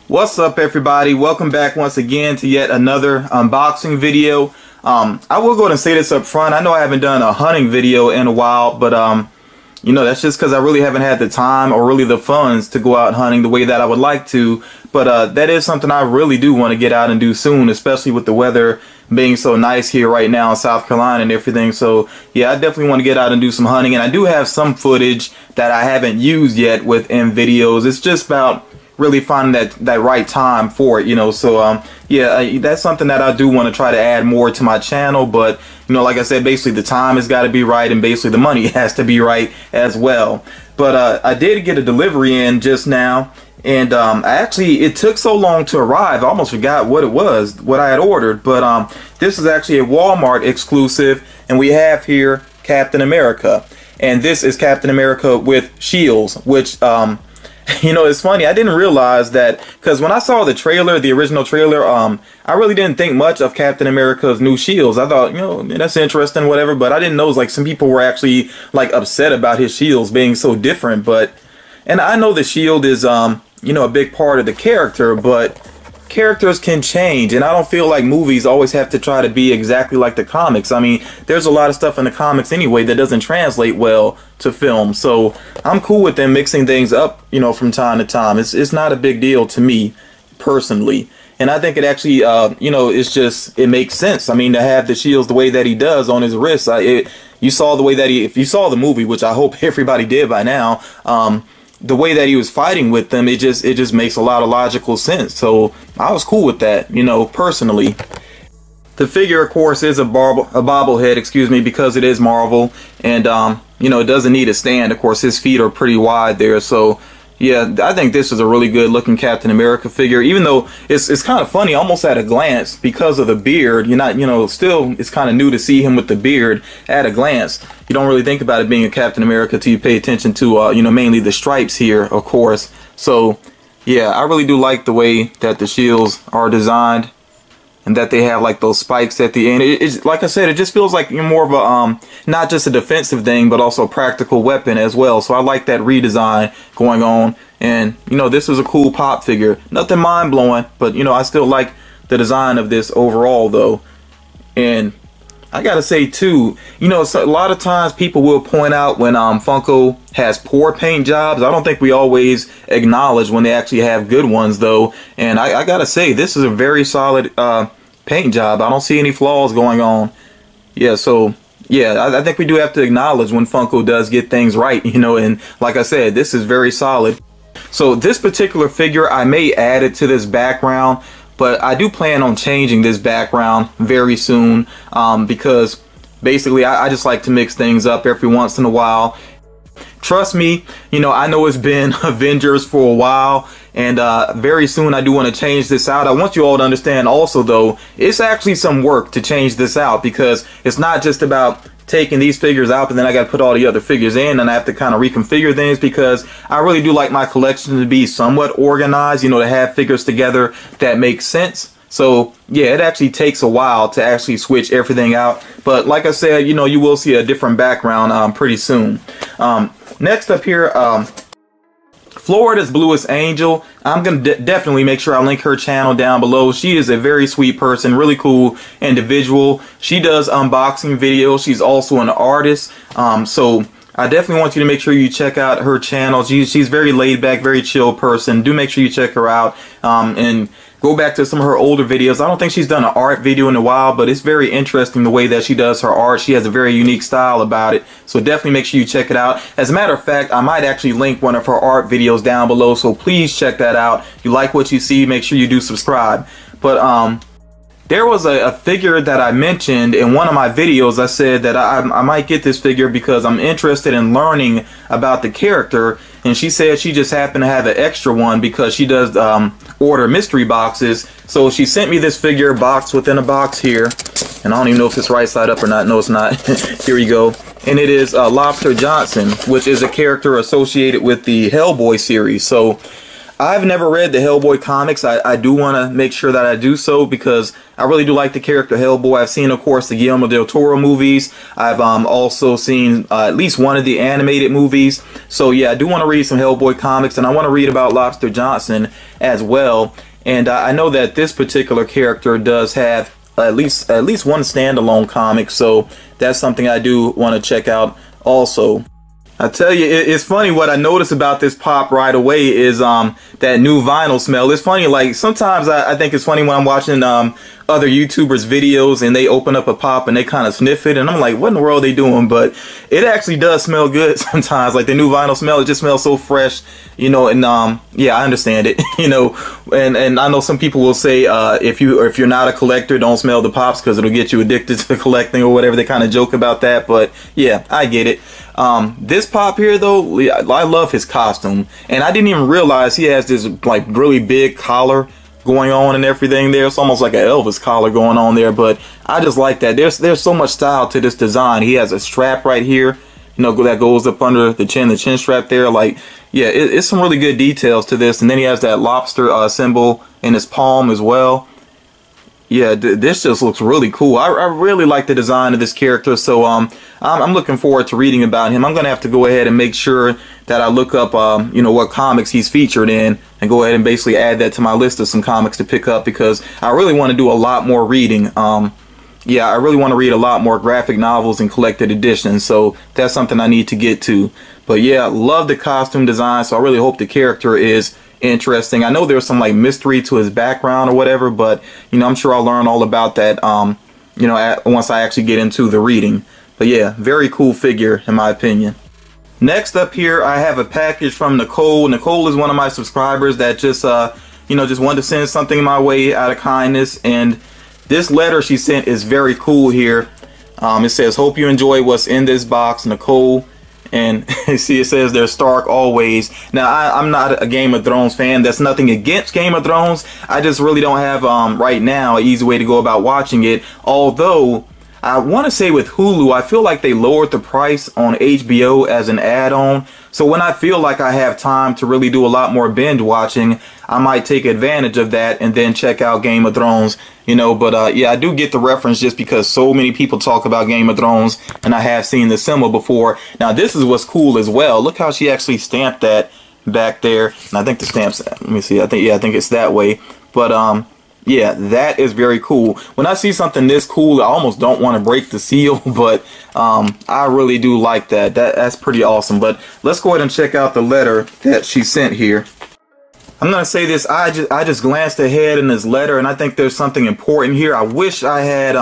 What's up, everybody? Welcome back once again to yet another unboxing video. I will go ahead and say this up front. I know I haven't done a hunting video in a while, but you know, that's just because I really haven't had the time or really the funds to go out hunting the way that I would like to. But that is something I really do want to get out and do soon, especially with the weather being so nice here right now in South Carolina and everything. So yeah, I definitely want to get out and do some hunting, and I do have some footage that I haven't used yet within videos. It's just about really finding that right time for it, you know. So yeah, that's something that I do want to try to add more to my channel. But you know, like I said, basically the time has got to be right, and basically the money has to be right as well. But I did get a delivery in just now, and it took so long to arrive, I almost forgot what it was, what I had ordered. But this is actually a Walmart exclusive, and we have here Captain America, and this is Captain America with shields, which you know, it's funny, I didn't realize that, because when I saw the trailer, the original trailer, I really didn't think much of Captain America's new shields. I thought, you know, that's interesting, whatever, but I didn't know, like, some people were actually, like, upset about his shields being so different. But, and I know the shield is, you know, a big part of the character, but characters can change, and I don't feel like movies always have to try to be exactly like the comics. I mean, there's a lot of stuff in the comics anyway that doesn't translate well to film, so I'm cool with them mixing things up, you know, from time to time. It's not a big deal to me personally, and I think it actually you know, it makes sense. I mean, to have the shields the way that he does on his wrists, you saw the way that if you saw the movie, which I hope everybody did by now, the way that he was fighting with them, it just makes a lot of logical sense. So I was cool with that, you know, personally. The figure, of course, is a bobblehead, excuse me, because it is Marvel, and you know, it doesn't need a stand. Of course, his feet are pretty wide there, so yeah, I think this is a really good looking Captain America figure, even though it's kind of funny almost at a glance because of the beard. You're not, you know, still it's kind of new to see him with the beard at a glance. You don't really think about it being a Captain America till you pay attention to you know, mainly the stripes here, of course. So yeah, I really do like the way that the shields are designed, and that they have like those spikes at the end. It's like I said, it just feels like you're more of a not just a defensive thing, but also a practical weapon as well. So I like that redesign going on, and you know, this is a cool pop figure. Nothing mind-blowing, but you know, I still like the design of this overall though. And I gotta say too, you know, a lot of times people will point out when Funko has poor paint jobs. I don't think we always acknowledge when they actually have good ones though. And I gotta say, this is a very solid paint job. I don't see any flaws going on. Yeah, so yeah, I think we do have to acknowledge when Funko does get things right, you know, and like I said, this is very solid. So this particular figure, I may add it to this background, but I do plan on changing this background very soon, because basically I just like to mix things up every once in a while. Trust me, you know, I know it's been Avengers for a while, and very soon I do want to change this out. I want you all to understand also though, it's actually some work to change this out, because it's not just about taking these figures out, but then I got to put all the other figures in, and I have to kind of reconfigure things, because I really do like my collection to be somewhat organized, you know, to have figures together that make sense. So yeah, it actually takes a while to actually switch everything out, but like I said, you know, you will see a different background pretty soon. Next up here, Florida's Bluest Angel. I'm going to definitely make sure I link her channel down below. She is a very sweet person, really cool individual. She does unboxing videos. She's also an artist. So I definitely want you to make sure you check out her channel. She's very laid back, very chill person. Do make sure you check her out and go back to some of her older videos. I don't think she's done an art video in a while, but it's very interesting the way that she does her art. She has a very unique style about it, so definitely make sure you check it out. As a matter of fact, I might actually link one of her art videos down below, so please check that out. If you like what you see, make sure you do subscribe. But there was a figure that I mentioned in one of my videos. I said that I might get this figure because I'm interested in learning about the character, and she said she just happened to have an extra one because she does order mystery boxes. So she sent me this figure box within a box here, and I don't even know if it's right side up or not. No, it's not. Here you go. And it is Lobster Johnson, which is a character associated with the Hellboy series. So I've never read the Hellboy comics. I do want to make sure that I do so because I really do like the character Hellboy. I've seen, of course, the Guillermo del Toro movies. I've also seen at least one of the animated movies. So yeah, I do want to read some Hellboy comics, and I want to read about Lobster Johnson as well. And I know that this particular character does have at least one standalone comic, so that's something I do want to check out also. I tell you, it's funny what I notice about this pop right away is that new vinyl smell. It's funny, like sometimes I think it's funny when I'm watching other YouTubers videos and they open up a pop and they kind of sniff it and I'm like, what in the world are they doing? But it actually does smell good sometimes. Like the new vinyl smell, it just smells so fresh, you know. And yeah, I understand it, you know. And I know some people will say if you're not a collector, don't smell the pops because it'll get you addicted to collecting or whatever. They kind of joke about that, but yeah, I get it. This pop here though, I love his costume, and I didn't even realize he has this like really big collar going on and everything there. It's almost like an Elvis collar going on there, but I just like that. There's so much style to this design. He has a strap right here, you know, that goes up under the chin strap there. Like, yeah, it's some really good details to this. And then he has that lobster symbol in his palm as well. Yeah, this just looks really cool. I really like the design of this character, so I'm looking forward to reading about him. I'm gonna have to go ahead and make sure that I look up you know, what comics he's featured in, and go ahead and basically add that to my list of some comics to pick up, because I really want to do a lot more reading. Yeah, I really want to read a lot more graphic novels and collected editions, so that's something I need to get to. But yeah, love the costume design, so I really hope the character is interesting. I know there's some like mystery to his background or whatever, but you know, I'm sure I'll learn all about that you know, once I actually get into the reading. But yeah, very cool figure in my opinion. Next up here, I have a package from Nicole. Nicole is one of my subscribers that just you know, just wanted to send something my way out of kindness, and this letter she sent is very cool here. It says, "Hope you enjoy what's in this box, Nicole." And see, it says they're Stark always. Now, I'm not a Game of Thrones fan. That's nothing against Game of Thrones. I just really don't have, right now, an easy way to go about watching it. Although, I want to say with Hulu, I feel like they lowered the price on HBO as an add-on. So when I feel like I have time to really do a lot more binge watching, I might take advantage of that and then check out Game of Thrones, you know. But yeah, I do get the reference just because so many people talk about Game of Thrones, and I have seen the symbol before. Now this is what's cool as well. Look how she actually stamped that back there. And I think the stamp's, let me see, I think it's that way. But yeah, that is very cool. When I see something this cool, I almost don't want to break the seal, but I really do like that. That's pretty awesome. But let's go ahead and check out the letter that she sent here. I'm gonna say this, I just glanced ahead in this letter, and I think there's something important here. I wish I had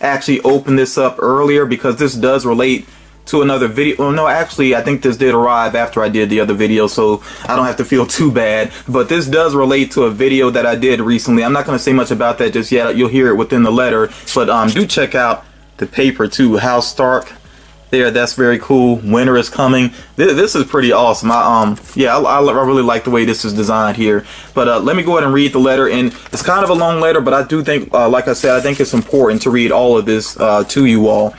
actually opened this up earlier, because this does relate to another video. Well, no, actually, I think this did arrive after I did the other video, so I don't have to feel too bad. But this does relate to a video that I did recently. I'm not going to say much about that just yet. You'll hear it within the letter. But do check out the paper too. House Stark. There, that's very cool. Winter is coming. This is pretty awesome. Yeah, I really like the way this is designed here. But let me go ahead and read the letter. And it's kind of a long letter, but I do think, like I said, I think it's important to read all of this to you all.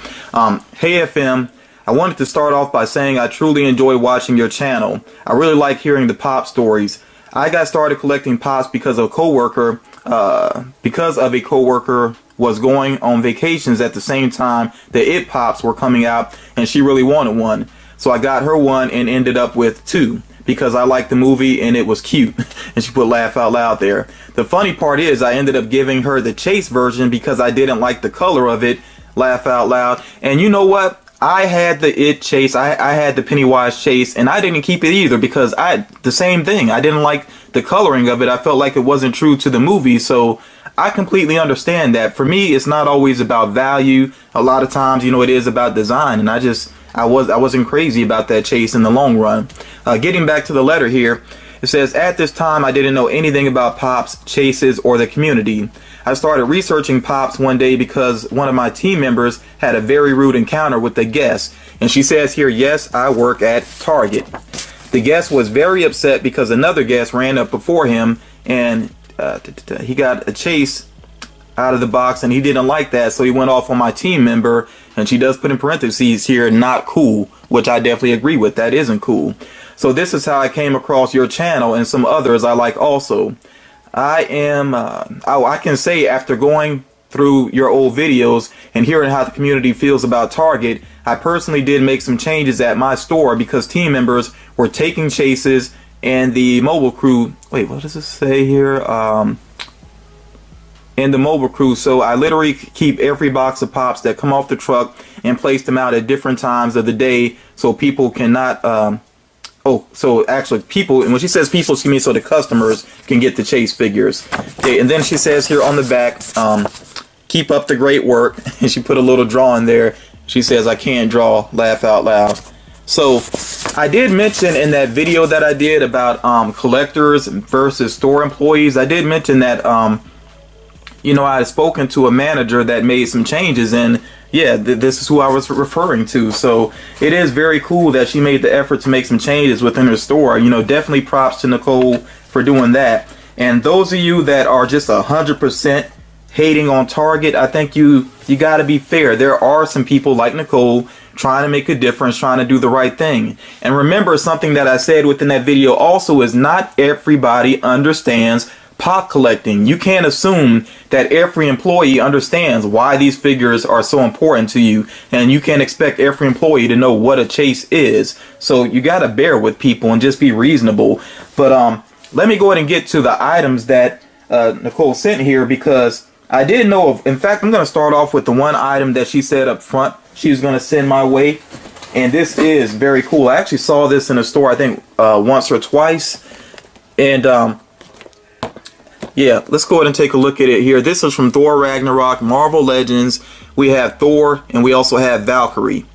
Hey FM. I wanted to start off by saying I truly enjoy watching your channel. I really like hearing the pop stories. I got started collecting pops because of a coworker was going on vacations at the same time the It Pops were coming out, and she really wanted one. So I got her one and ended up with two because I liked the movie and it was cute. And she put laugh out loud there. The funny part is I ended up giving her the Chase version because I didn't like the color of it. Laugh out loud. And you know what? I had the It Chase, I had the Pennywise Chase, and I didn't keep it either because the same thing. I didn't like the coloring of it. I felt like it wasn't true to the movie, so I completely understand that. For me, it's not always about value. A lot of times, you know, it is about design, and I wasn't crazy about that Chase in the long run. Getting back to the letter here, it says, at this time, I didn't know anything about Pops, Chases, or the community. I started researching Pops one day because one of my team members had a very rude encounter with a guest. And she says here, yes, I work at Target. The guest was very upset because another guest ran up before him and he got a Chase out of the box, and he didn't like that, so he went off on my team member. And she does put in parentheses here, not cool, which I definitely agree with. That isn't cool. So this is how I came across your channel and some others I like also. I can say after going through your old videos and hearing how the community feels about Target, I personally did make some changes at my store because team members were taking chases and the mobile crew, wait, what does it say here? And the mobile crew. So I literally keep every box of Pops that come off the truck and place them out at different times of the day so people cannot, so actually people, and when she says people, she means so the customers can get the chase figures. Okay, and then she says here on the back, keep up the great work. And she put a little drawing there. She says, I can't draw, laugh out loud. So I did mention in that video that I did about collectors versus store employees, I did mention that, you know, I had spoken to a manager that made some changes, and yeah, this is who I was referring to. So it is very cool that she made the effort to make some changes within her store. You know, definitely props to Nicole for doing that. And those of you that are just 100% hating on Target, I think you got to be fair. There are some people like Nicole trying to make a difference, trying to do the right thing. And remember, something that I said within that video also is not everybody understands Pop collecting. You can't assume that every employee understands why these figures are so important to you, and you can't expect every employee to know what a chase is. So you got to bear with people and just be reasonable. But let me go ahead and get to the items that Nicole sent here, because I didn't know of. In fact, I'm going to start off with the one item that she said up front she was going to send my way, and this is very cool. I actually saw this in a store, I think once or twice, and yeah, let's go ahead and take a look at it here. This is from Thor Ragnarok, Marvel Legends. We have Thor, and we also have Valkyrie.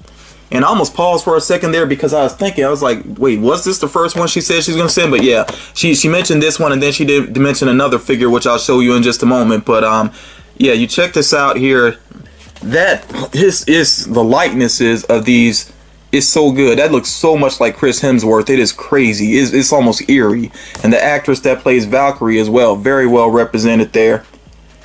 And I almost paused for a second there because I was thinking, I was like, wait, was this the first one she said she's going to send? But yeah, she mentioned this one, and then she did mention another figure, which I'll show you in just a moment. But yeah, you check this out here. This is the likenesses of these. It's so good. That looks so much like Chris Hemsworth. It is crazy. It's almost eerie. And the actress that plays Valkyrie as well, very well represented there,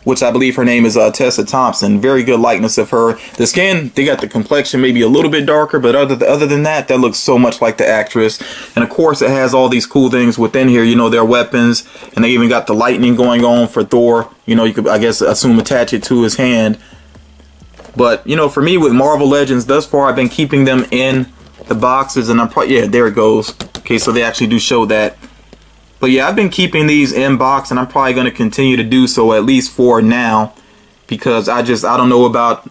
which I believe her name is Tessa Thompson. Very good likeness of her. The skin, they got the complexion maybe a little bit darker, but other than that, that looks so much like the actress. And of course, it has all these cool things within here. You know, their weapons, and they even got the lightning going on for Thor. You know, you could, I guess, assume attach it to his hand. But, you know, for me with Marvel Legends, thus far, I've been keeping them in the boxes, and I'm probably, yeah, there it goes. Okay, so they actually do show that. But yeah, I've been keeping these in box, and I'm probably going to continue to do so, at least for now, because I don't know about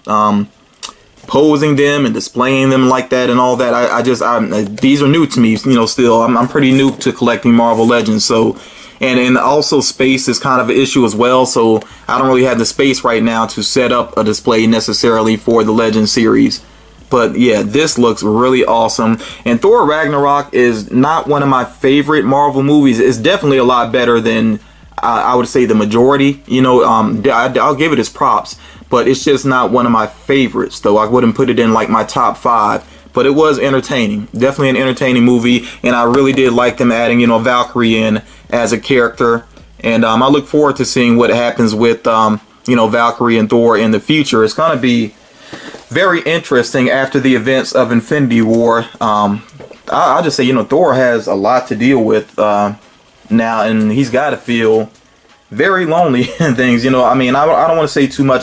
posing them and displaying them like that and all that. These are new to me, you know, still. I'm pretty new to collecting Marvel Legends, so... And also space is kind of an issue as well, so I don't really have the space right now to set up a display necessarily for the Legend series. But yeah, this looks really awesome. And Thor Ragnarok is not one of my favorite Marvel movies. It's definitely a lot better than I would say the majority. You know, I'll give it its props, but it's just not one of my favorites, though. I wouldn't put it in like my top 5. But it was entertaining. Definitely an entertaining movie. And I really did like them adding, you know, Valkyrie in as a character. And I look forward to seeing what happens with, you know, Valkyrie and Thor in the future. It's going to be very interesting after the events of Infinity War. I'll just say, you know, Thor has a lot to deal with now. And he's got to feel very lonely and things, you know. I mean, I don't want to say too much.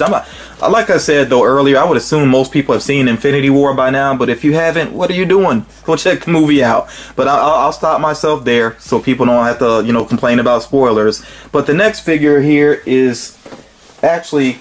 Like I said though earlier, I would assume most people have seen Infinity War by now, but if you haven't, what are you doing? Go check the movie out. But I'll stop myself there so people don't have to, you know, complain about spoilers. But the next figure here is actually,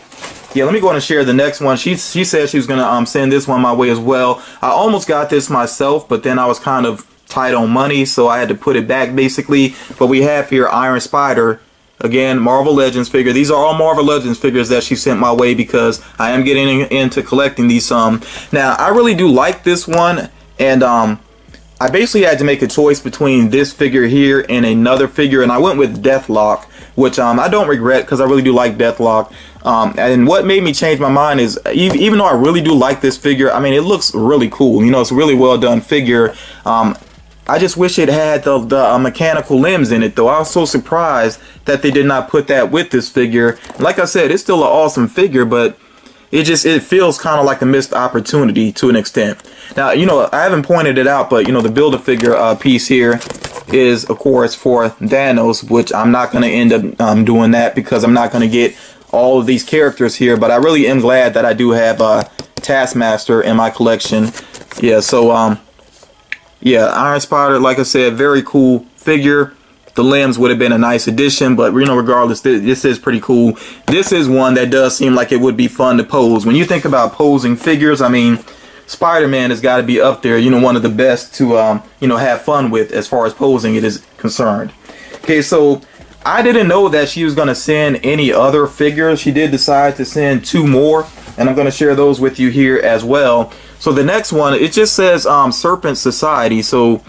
yeah, let me go ahead and share the next one. She said she was gonna send this one my way as well. I almost got this myself, but then I was kind of tight on money, so I had to put it back basically. But we have here Iron Spider. Again, Marvel Legends figure. These are all Marvel Legends figures that she sent my way because I am getting into collecting these. Now, I really do like this one, and I basically had to make a choice between this figure here and another figure, and I went with Deathlock, which I don't regret because I really do like Deathlock. And what made me change my mind is, even though I really do like this figure, I mean, it looks really cool. You know, it's a really well done figure. I just wish it had the mechanical limbs in it, though. I was so surprised that they did not put that with this figure. Like I said, it's still an awesome figure, but it feels kind of like a missed opportunity to an extent. Now, you know, I haven't pointed it out, but, you know, the Build-A-Figure piece here is, of course, for Thanos, which I'm not going to end up doing that because I'm not going to get all of these characters here, but I really am glad that I do have Taskmaster in my collection. Yeah, so, yeah, Iron Spider, like I said, very cool figure. The limbs would have been a nice addition, but, you know, regardless, this is pretty cool. This is one that does seem like it would be fun to pose. When you think about posing figures, I mean, Spider-Man has got to be up there, you know, one of the best to, you know, have fun with as far as posing it is concerned. Okay, so I didn't know that she was going to send any other figures. She did decide to send 2 more, and I'm going to share those with you here as well. So the next one, it just says Serpent Society, so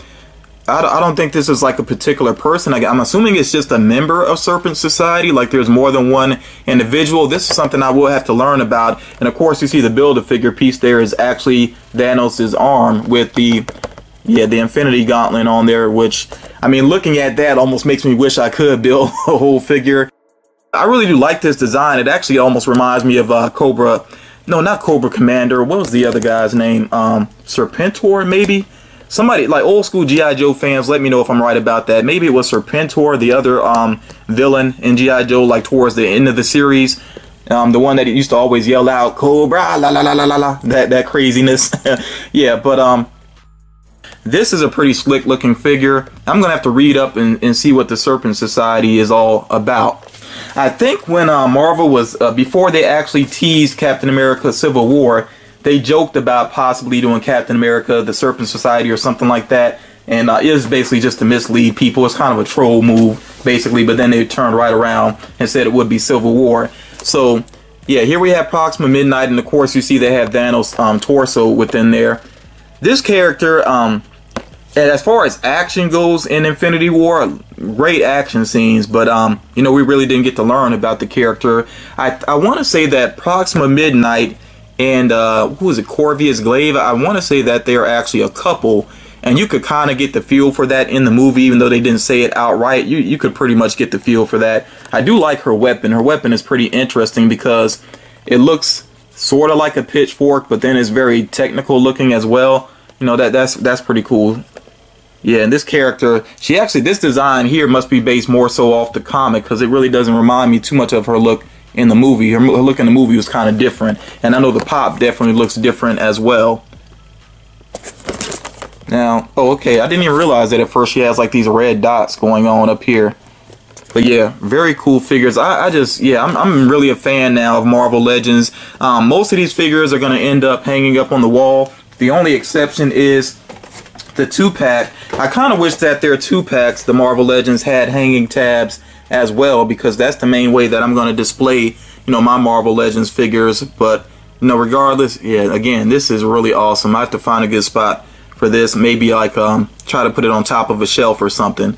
I don't think this is like a particular person. I'm assuming it's just a member of Serpent Society, like there's more than one individual. This is something I will have to learn about. And of course, you see the Build-A-Figure piece there is actually Thanos' arm with the Infinity Gauntlet on there, which, I mean, looking at that almost makes me wish I could build a whole figure. I really do like this design. It actually almost reminds me of Cobra. No, not Cobra Commander. What was the other guy's name? Serpentor, maybe? Somebody, like old school G.I. Joe fans, let me know if I'm right about that. Maybe it was Serpentor, the other villain in G.I. Joe, like towards the end of the series. The one that used to always yell out, Cobra, la la la la la la, that craziness. Yeah, but this is a pretty slick looking figure. I'm going to have to read up and see what the Serpent Society is all about. I think when Marvel was, before they actually teased Captain America Civil War, they joked about possibly doing Captain America, the Serpent Society or something like that. And it was basically just to mislead people. It's kind of a troll move, basically. But then they turned right around and said it would be Civil War. So, yeah, here we have Proxima Midnight. And, of course, you see they have Thanos' torso within there. This character, as far as action goes in Infinity War, great action scenes. But, you know, we really didn't get to learn about the character. I want to say that Proxima Midnight and who is it, Corvus Glaive, I want to say that they're actually a couple, and you could kind of get the feel for that in the movie, even though they didn't say it outright. You could pretty much get the feel for that. I do like her weapon. Her weapon is pretty interesting because it looks sort of like a pitchfork, but then it's very technical looking as well. You know, that's pretty cool. Yeah, and this character, this design here must be based more so off the comic, because it really doesn't remind me too much of her look in the movie. Her look in the movie was kind of different, and I know the pop definitely looks different as well. Now, oh, okay, I didn't even realize that at first she has like these red dots going on up here. But yeah, very cool figures. I'm really a fan now of Marvel Legends. Most of these figures are going to end up hanging up on the wall. The only exception is the 2-pack. I kind of wish that their 2-packs, the Marvel Legends, had hanging tabs as well, because that's the main way that I'm going to display, you know, my Marvel Legends figures. But, you know, regardless, yeah, again, this is really awesome. I have to find a good spot for this. Maybe like try to put it on top of a shelf or something.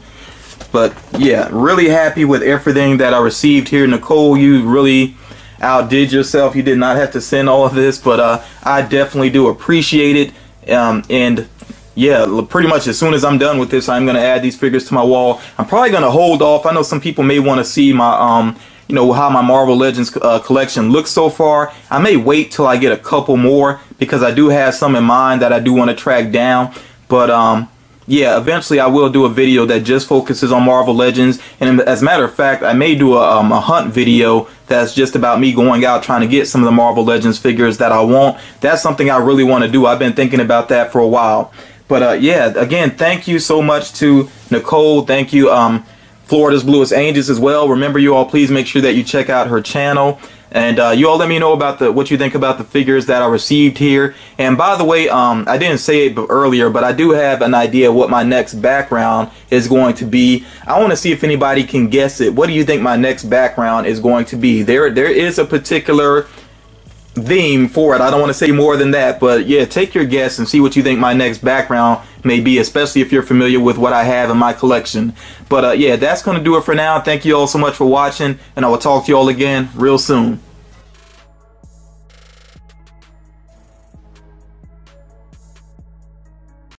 But yeah, really happy with everything that I received here. Nicole, you really outdid yourself. You did not have to send all of this, but I definitely do appreciate it. And yeah, pretty much as soon as I'm done with this, I'm going to add these figures to my wall. I'm probably going to hold off. I know some people may want to see my, you know, how my Marvel Legends collection looks so far. I may wait till I get a couple more, because I do have some in mind that I do want to track down. But yeah, eventually I will do a video that just focuses on Marvel Legends. And as a matter of fact, I may do a hunt video that's just about me going out trying to get some of the Marvel Legends figures that I want. That's something I really want to do. I've been thinking about that for a while. But yeah, again, thank you so much to Nicole. Thank you, Florida's Bluest Angels as well. Remember, you all, please make sure that you check out her channel. And you all let me know about what you think about the figures that I received here. And by the way, I didn't say it earlier, but I do have an idea what my next background is going to be. I want to see if anybody can guess it. What do you think my next background is going to be? There is a particular theme for it. I don't want to say more than that, but yeah, take your guess and see what you think my next background may be, especially if you're familiar with what I have in my collection. But yeah, that's going to do it for now. Thank you all so much for watching, and I will talk to you all again real soon.